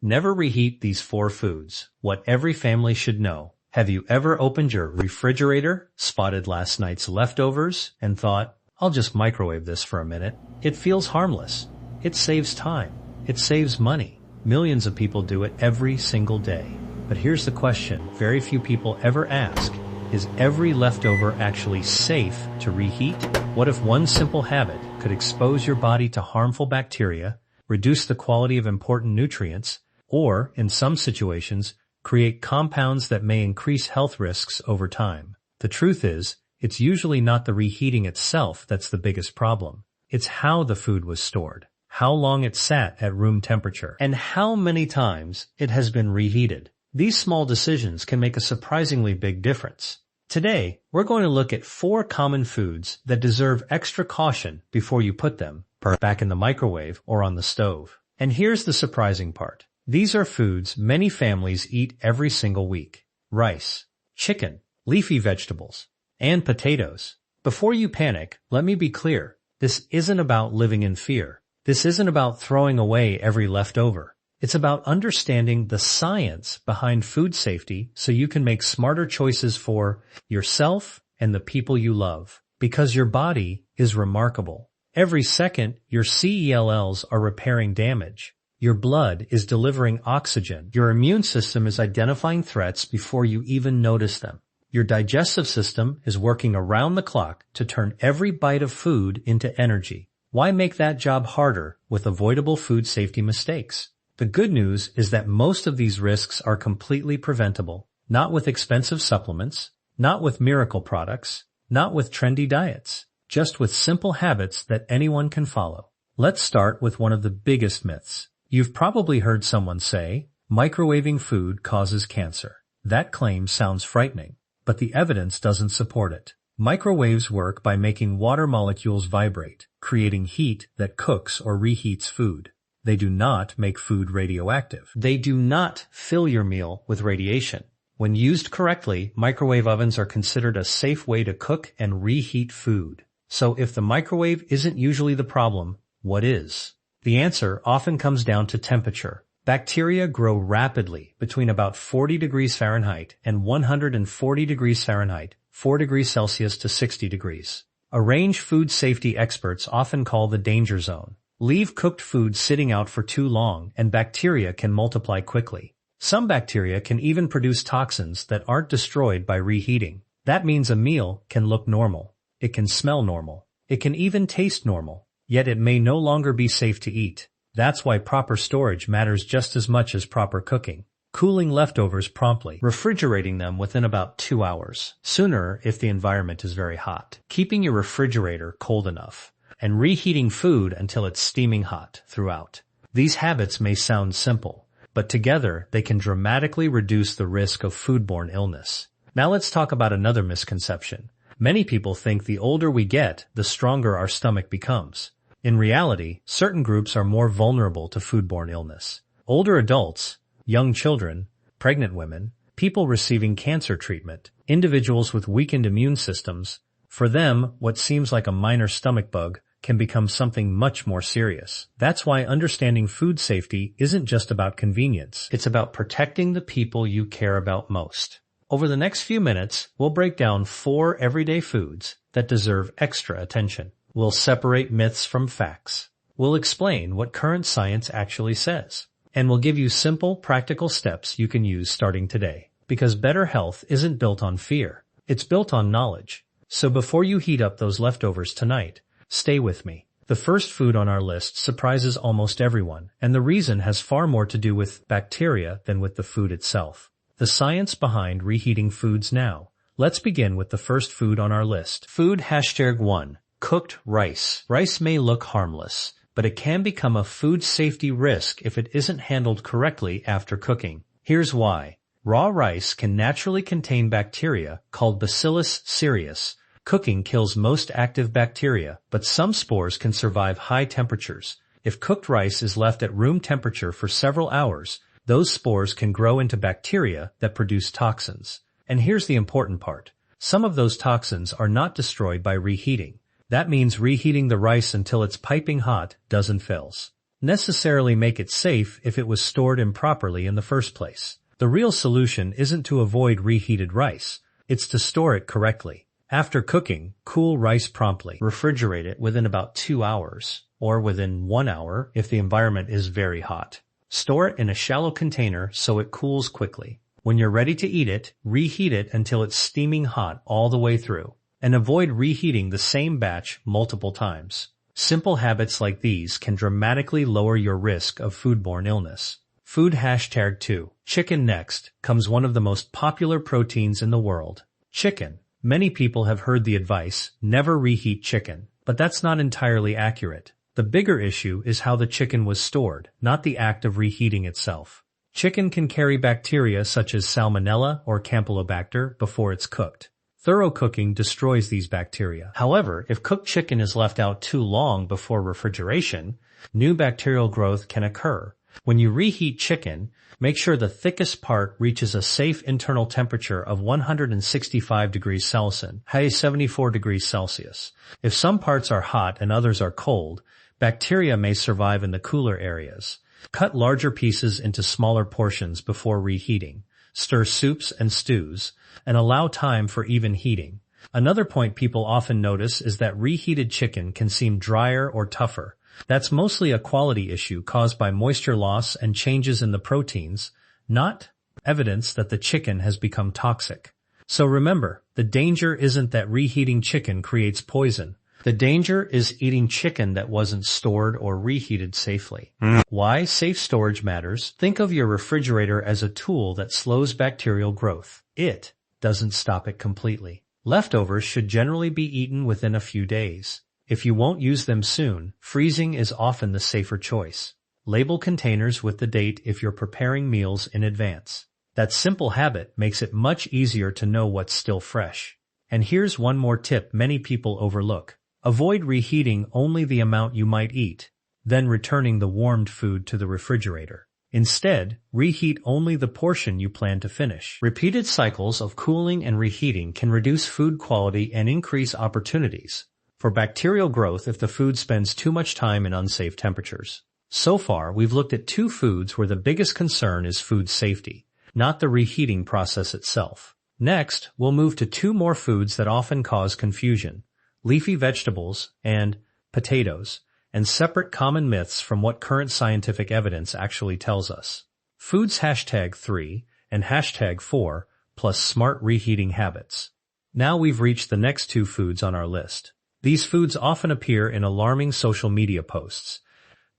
Never reheat these 4 foods. What every family should know. Have you ever opened your refrigerator, spotted last night's leftovers, and thought, I'll just microwave this for a minute? It feels harmless. It saves time. It saves money. Millions of people do it every single day. But here's the question very few people ever ask. Is every leftover actually safe to reheat? What if one simple habit could expose your body to harmful bacteria, reduce the quality of important nutrients, or, in some situations, create compounds that may increase health risks over time? The truth is, it's usually not the reheating itself that's the biggest problem. It's how the food was stored, how long it sat at room temperature, and how many times it has been reheated. These small decisions can make a surprisingly big difference. Today, we're going to look at 4 common foods that deserve extra caution before you put them back in the microwave or on the stove. And here's the surprising part. These are foods many families eat every single week. Rice, chicken, leafy vegetables, and potatoes. Before you panic, let me be clear. This isn't about living in fear. This isn't about throwing away every leftover. It's about understanding the science behind food safety so you can make smarter choices for yourself and the people you love. Because your body is remarkable. Every second, your cells are repairing damage. Your blood is delivering oxygen. Your immune system is identifying threats before you even notice them. Your digestive system is working around the clock to turn every bite of food into energy. Why make that job harder with avoidable food safety mistakes? The good news is that most of these risks are completely preventable, not with expensive supplements, not with miracle products, not with trendy diets, just with simple habits that anyone can follow. Let's start with one of the biggest myths. You've probably heard someone say, microwaving food causes cancer. That claim sounds frightening, but the evidence doesn't support it. Microwaves work by making water molecules vibrate, creating heat that cooks or reheats food. They do not make food radioactive. They do not fill your meal with radiation. When used correctly, microwave ovens are considered a safe way to cook and reheat food. So if the microwave isn't usually the problem, what is? The answer often comes down to temperature. Bacteria grow rapidly between about 40 degrees Fahrenheit and 140 degrees Fahrenheit, 4 degrees Celsius to 60 degrees. A range food safety experts often call the danger zone. Leave cooked food sitting out for too long and bacteria can multiply quickly. Some bacteria can even produce toxins that aren't destroyed by reheating. That means a meal can look normal. It can smell normal. It can even taste normal. Yet it may no longer be safe to eat. That's why proper storage matters just as much as proper cooking. Cooling leftovers promptly, refrigerating them within about 2 hours. Sooner if the environment is very hot. Keeping your refrigerator cold enough. And reheating food until it's steaming hot throughout. These habits may sound simple, but together they can dramatically reduce the risk of foodborne illness. Now let's talk about another misconception. Many people think the older we get, the stronger our stomach becomes. In reality, certain groups are more vulnerable to foodborne illness. Older adults, young children, pregnant women, people receiving cancer treatment, individuals with weakened immune systems. For them, what seems like a minor stomach bug can become something much more serious. That's why understanding food safety isn't just about convenience. It's about protecting the people you care about most. Over the next few minutes, we'll break down 4 everyday foods that deserve extra attention. We'll separate myths from facts. We'll explain what current science actually says. And we'll give you simple, practical steps you can use starting today. Because better health isn't built on fear. It's built on knowledge. So before you heat up those leftovers tonight, stay with me. The first food on our list surprises almost everyone, and the reason has far more to do with bacteria than with the food itself. The science behind reheating foods now. Let's begin with the first food on our list. Food #1. Cooked rice. Rice may look harmless, but it can become a food safety risk if it isn't handled correctly after cooking. Here's why. Raw rice can naturally contain bacteria called Bacillus cereus. Cooking kills most active bacteria, but some spores can survive high temperatures. If cooked rice is left at room temperature for several hours, those spores can grow into bacteria that produce toxins. And here's the important part. Some of those toxins are not destroyed by reheating. That means reheating the rice until it's piping hot doesn't fail. necessarily make it safe if it was stored improperly in the first place. The real solution isn't to avoid reheated rice, it's to store it correctly. After cooking, cool rice promptly. Refrigerate it within about 2 hours, or within 1 hour if the environment is very hot. Store it in a shallow container so it cools quickly. When you're ready to eat it, reheat it until it's steaming hot all the way through. And avoid reheating the same batch multiple times. Simple habits like these can dramatically lower your risk of foodborne illness. Food #2. Chicken next comes one of the most popular proteins in the world. Chicken. Many people have heard the advice, never reheat chicken, but that's not entirely accurate. The bigger issue is how the chicken was stored, not the act of reheating itself. Chicken can carry bacteria such as Salmonella or Campylobacter before it's cooked. Thorough cooking destroys these bacteria. However, if cooked chicken is left out too long before refrigeration, new bacterial growth can occur. When you reheat chicken, make sure the thickest part reaches a safe internal temperature of 165 degrees Celsius, 74 degrees Celsius. If some parts are hot and others are cold, bacteria may survive in the cooler areas. Cut larger pieces into smaller portions before reheating. Stir soups and stews, and allow time for even heating. Another point people often notice is that reheated chicken can seem drier or tougher. That's mostly a quality issue caused by moisture loss and changes in the proteins, not evidence that the chicken has become toxic. So remember, the danger isn't that reheating chicken creates poison. The danger is eating chicken that wasn't stored or reheated safely. Why safe storage matters? Think of your refrigerator as a tool that slows bacterial growth. It doesn't stop it completely. Leftovers should generally be eaten within a few days. If you won't use them soon, freezing is often the safer choice. Label containers with the date if you're preparing meals in advance. That simple habit makes it much easier to know what's still fresh. And here's one more tip many people overlook. Avoid reheating only the amount you might eat, then returning the warmed food to the refrigerator. Instead, reheat only the portion you plan to finish. Repeated cycles of cooling and reheating can reduce food quality and increase opportunities for bacterial growth if the food spends too much time in unsafe temperatures. So far, we've looked at 2 foods where the biggest concern is food safety, not the reheating process itself. Next, we'll move to 2 more foods that often cause confusion: leafy vegetables and potatoes, and separate common myths from what current scientific evidence actually tells us. Foods #3 and #4 plus smart reheating habits. Now we've reached the next 2 foods on our list. These foods often appear in alarming social media posts,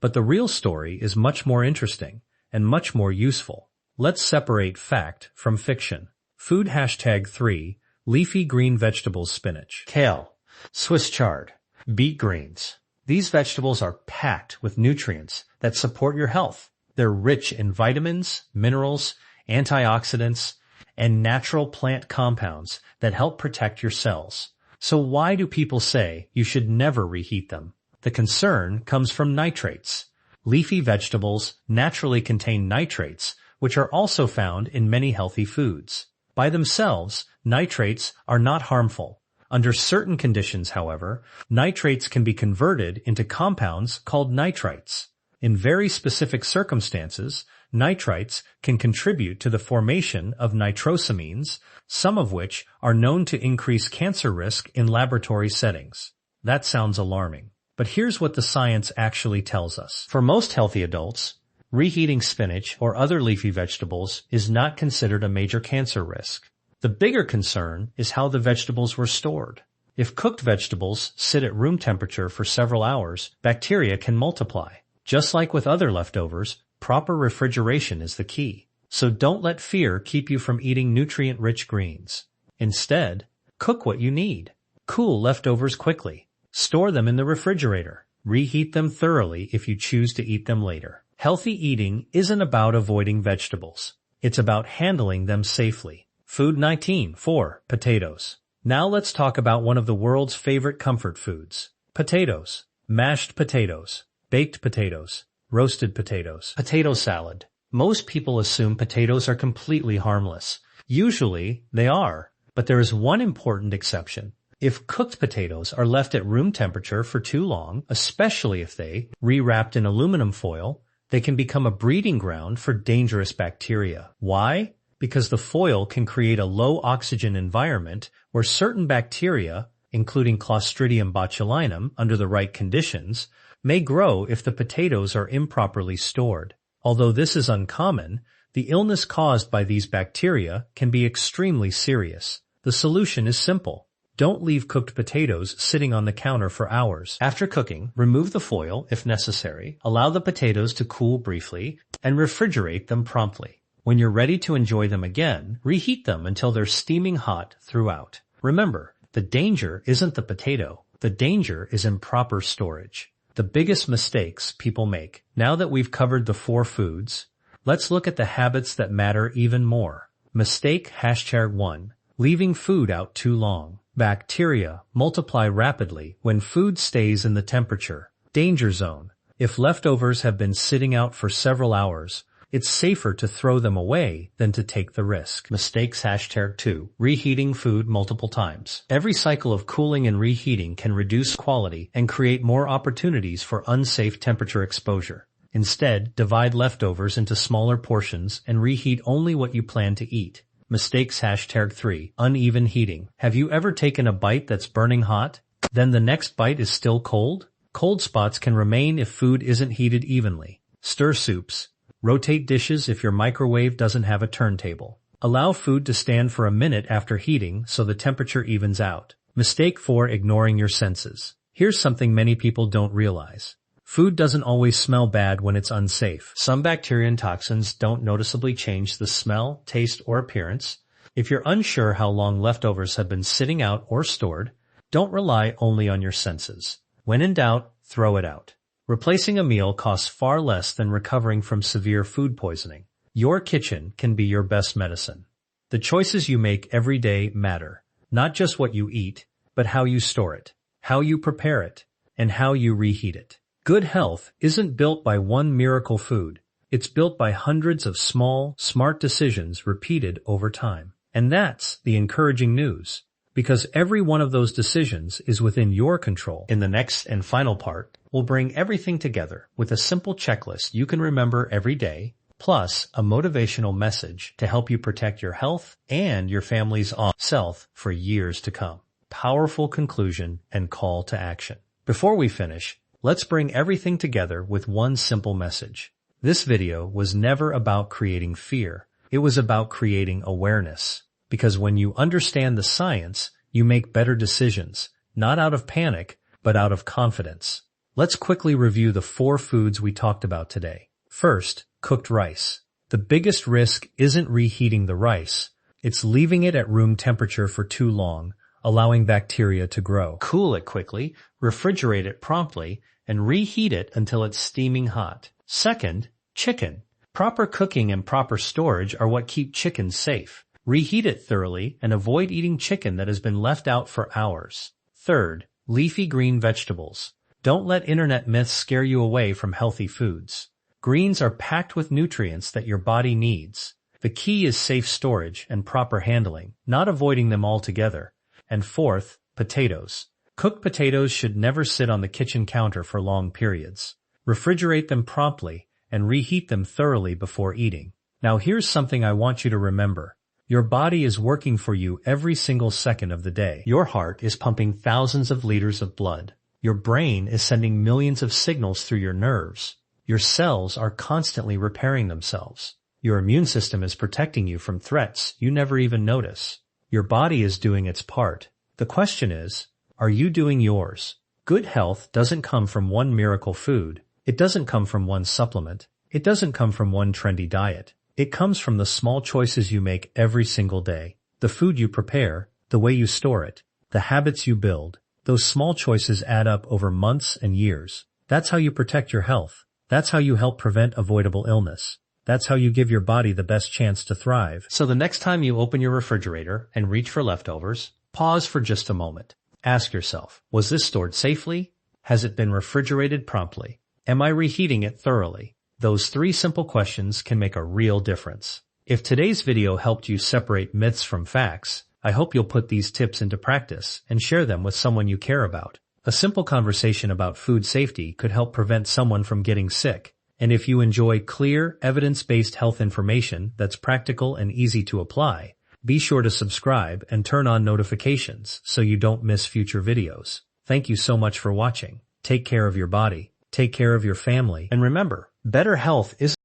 but the real story is much more interesting and much more useful. Let's separate fact from fiction. Food #3, leafy green vegetables: spinach, kale, Swiss chard, beet greens. These vegetables are packed with nutrients that support your health. They're rich in vitamins, minerals, antioxidants, and natural plant compounds that help protect your cells. So why do people say you should never reheat them? The concern comes from nitrates. Leafy vegetables naturally contain nitrates, which are also found in many healthy foods. By themselves, nitrates are not harmful. Under certain conditions, however, nitrates can be converted into compounds called nitrites. In very specific circumstances, nitrites can contribute to the formation of nitrosamines, some of which are known to increase cancer risk in laboratory settings. That sounds alarming. But here's what the science actually tells us. For most healthy adults, reheating spinach or other leafy vegetables is not considered a major cancer risk. The bigger concern is how the vegetables were stored. If cooked vegetables sit at room temperature for several hours, bacteria can multiply. Just like with other leftovers, proper refrigeration is the key. So don't let fear keep you from eating nutrient-rich greens. Instead, cook what you need. Cool leftovers quickly. Store them in the refrigerator. Reheat them thoroughly if you choose to eat them later. Healthy eating isn't about avoiding vegetables. It's about handling them safely. Food 19-4, potatoes. Now let's talk about one of the world's favorite comfort foods. Potatoes. Mashed potatoes. Baked potatoes. Roasted potatoes. Potato salad. Most people assume potatoes are completely harmless. Usually, they are. But there is one important exception. If cooked potatoes are left at room temperature for too long, especially if they re-wrapped in aluminum foil, they can become a breeding ground for dangerous bacteria. Why? Because the foil can create a low oxygen environment where certain bacteria, including Clostridium botulinum, under the right conditions, may grow if the potatoes are improperly stored. Although this is uncommon, the illness caused by these bacteria can be extremely serious. The solution is simple. Don't leave cooked potatoes sitting on the counter for hours. After cooking, remove the foil if necessary, allow the potatoes to cool briefly, and refrigerate them promptly. When you're ready to enjoy them again, reheat them until they're steaming hot throughout. Remember, the danger isn't the potato. The danger is improper storage. The biggest mistakes people make. Now that we've covered the 4 foods, let's look at the habits that matter even more. Mistake #1. Leaving food out too long. Bacteria multiply rapidly when food stays in the temperature. Danger zone. If leftovers have been sitting out for several hours, it's safer to throw them away than to take the risk. Mistakes #2. Reheating food multiple times. Every cycle of cooling and reheating can reduce quality and create more opportunities for unsafe temperature exposure. Instead, divide leftovers into smaller portions and reheat only what you plan to eat. Mistakes #3. Uneven heating. Have you ever taken a bite that's burning hot? Then the next bite is still cold? Cold spots can remain if food isn't heated evenly. Stir soups. Rotate dishes if your microwave doesn't have a turntable. Allow food to stand for a minute after heating so the temperature evens out. Mistake 4. Ignoring your senses. Here's something many people don't realize. Food doesn't always smell bad when it's unsafe. Some bacteria and toxins don't noticeably change the smell, taste, or appearance. If you're unsure how long leftovers have been sitting out or stored, don't rely only on your senses. When in doubt, throw it out. Replacing a meal costs far less than recovering from severe food poisoning. Your kitchen can be your best medicine. The choices you make every day matter. Not just what you eat, but how you store it, how you prepare it, and how you reheat it. Good health isn't built by one miracle food. It's built by hundreds of small, smart decisions repeated over time. And that's the encouraging news, because every one of those decisions is within your control. In the next and final part, we'll bring everything together with a simple checklist you can remember every day, plus a motivational message to help you protect your health and your family's health for years to come. Powerful conclusion and call to action. Before we finish, let's bring everything together with one simple message. This video was never about creating fear. It was about creating awareness. Because when you understand the science, you make better decisions, not out of panic, but out of confidence. Let's quickly review the 4 foods we talked about today. First, cooked rice. The biggest risk isn't reheating the rice. It's leaving it at room temperature for too long, allowing bacteria to grow. Cool it quickly, refrigerate it promptly, and reheat it until it's steaming hot. Second, chicken. Proper cooking and proper storage are what keep chicken safe. Reheat it thoroughly and avoid eating chicken that has been left out for hours. Third, leafy green vegetables. Don't let internet myths scare you away from healthy foods. Greens are packed with nutrients that your body needs. The key is safe storage and proper handling, not avoiding them altogether. And fourth, potatoes. Cooked potatoes should never sit on the kitchen counter for long periods. Refrigerate them promptly and reheat them thoroughly before eating. Now here's something I want you to remember. Your body is working for you every single second of the day. Your heart is pumping thousands of liters of blood. Your brain is sending millions of signals through your nerves. Your cells are constantly repairing themselves. Your immune system is protecting you from threats you never even notice. Your body is doing its part. The question is, are you doing yours? Good health doesn't come from one miracle food. It doesn't come from one supplement. It doesn't come from one trendy diet. It comes from the small choices you make every single day. The food you prepare, the way you store it, the habits you build. Those small choices add up over months and years. That's how you protect your health. That's how you help prevent avoidable illness. That's how you give your body the best chance to thrive. So the next time you open your refrigerator and reach for leftovers, pause for just a moment. Ask yourself, was this stored safely? Has it been refrigerated promptly? Am I reheating it thoroughly? Those 3 simple questions can make a real difference. If today's video helped you separate myths from facts, I hope you'll put these tips into practice and share them with someone you care about. A simple conversation about food safety could help prevent someone from getting sick. And if you enjoy clear, evidence-based health information that's practical and easy to apply, be sure to subscribe and turn on notifications so you don't miss future videos. Thank you so much for watching. Take care of your body, take care of your family, and remember, better health isn't